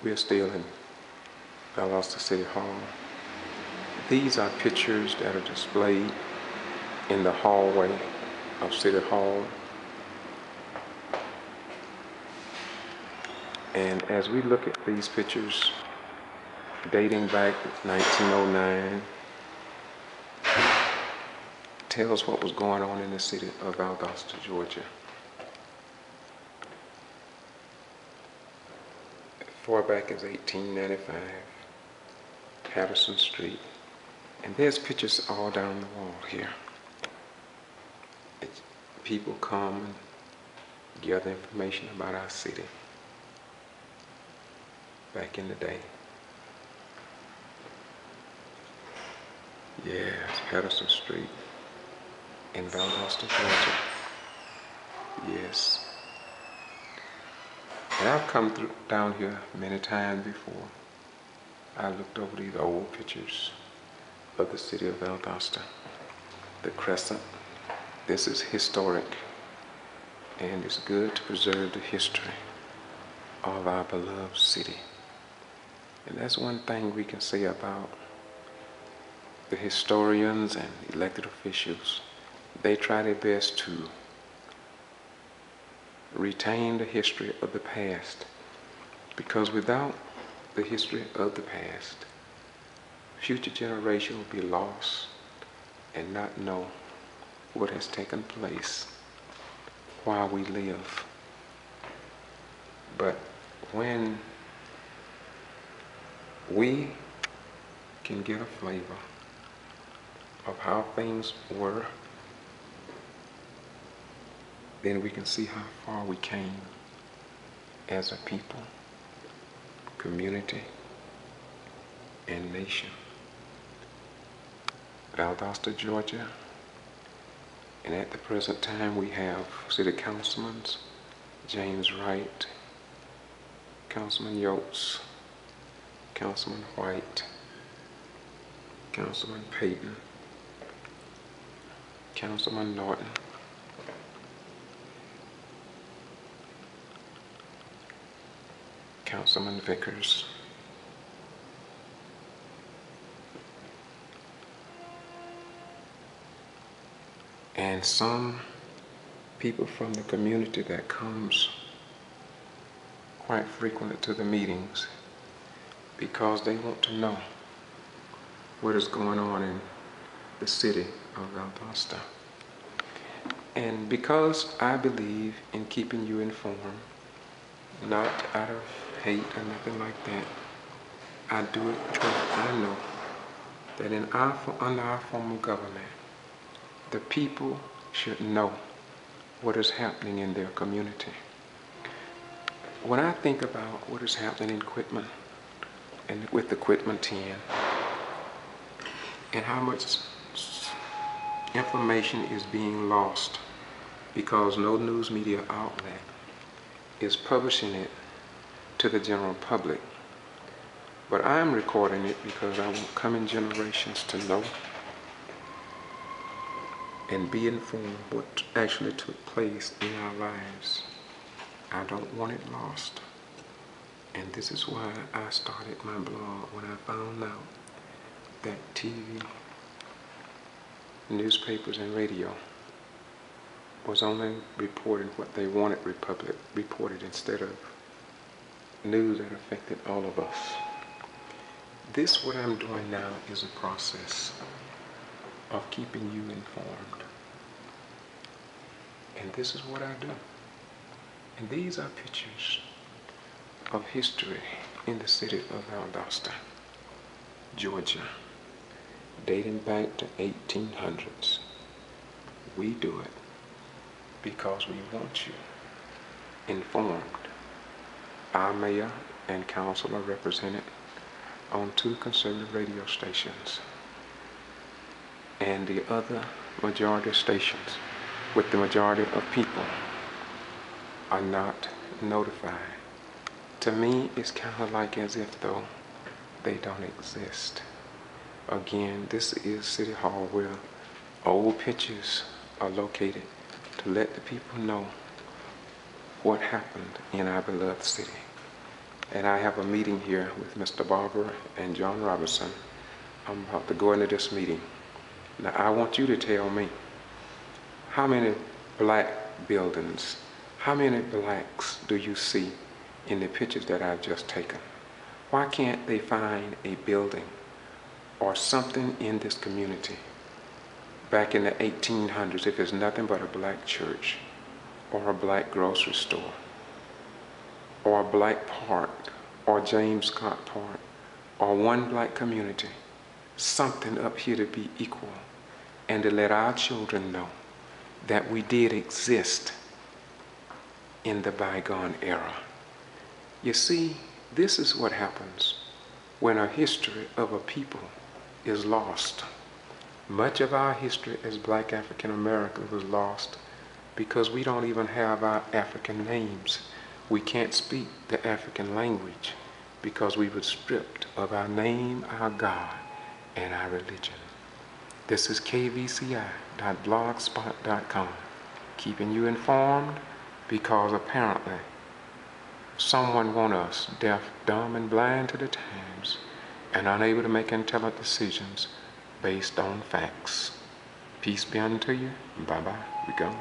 We're still in Valdosta City Hall. These are pictures that are displayed in the hallway of City Hall. And as we look at these pictures dating back 1909, tells what was going on in the city of Valdosta, Georgia. Far back as 1895, Patterson Street. And there's pictures all down the wall here. People come and gather information about our city back in the day. Yes, Patterson Street in Valdosta, Georgia. Yes. And I've come down here many times before. I looked over these old pictures of the city of Valdosta. The crescent. This is historic, and it's good to preserve the history of our beloved city. And that's one thing we can say about the historians and elected officials. They try their best to retain the history of the past, because without the history of the past, future generations will be lost and not know what has taken place while we live. But when we can get a flavor of how things were, then we can see how far we came as a people, community, and nation. Valdosta, Georgia, and at the present time we have City Councilman James Wright, Councilman Yotes, Councilman White, Councilman Payton, Councilman Norton, Councilman Vickers, and some people from the community that comes quite frequently to the meetings because they want to know what is going on in the city of Valdosta. And because I believe in keeping you informed, not out of hate or nothing like that, I do it because I know that under our form of government, the people should know what is happening in their community. When I think about what is happening in Quitman and with the Quitman 10 and how much information is being lost because no news media outlet is publishing it to the general public. But I'm recording it because I want coming generations to know and be informed what actually took place in our lives. I don't want it lost. And this is why I started my blog when I found out that TV, newspapers, and radio was only reporting what they wanted reported instead of news that affected all of us. This, what I'm doing now, is a process of keeping you informed. And this is what I do. And these are pictures of history in the city of Valdosta, Georgia, dating back to 1800s. We do it because we want you informed. Our mayor and council are represented on 2 conservative radio stations, and the other majority stations with the majority of people are not notified. To me, it's kind of like as if though they don't exist. Again, this is City Hall where old pictures are located to let the people know what happened in our beloved city. and I have a meeting here with Mr. Barber and John Robertson. I'm about to go into this meeting. Now I want you to tell me, how many black buildings, how many blacks do you see in the pictures that I've just taken? Why can't they find a building or something in this community back in the 1800s if it's nothing but a black church or a black grocery store or a black park or James Scott Park or one black community, something up here to be equal and to let our children know that we did exist in the bygone era. You see, this is what happens when a history of a people is lost. Much of our history as black African Americans was lost because we don't even have our African names. We can't speak the African language because we were stripped of our name, our God, and our religion. This is kvci.blogspot.com, keeping you informed because apparently someone wants us deaf, dumb, and blind to the times and unable to make intelligent decisions based on facts. Peace be unto you. Bye-bye. We go.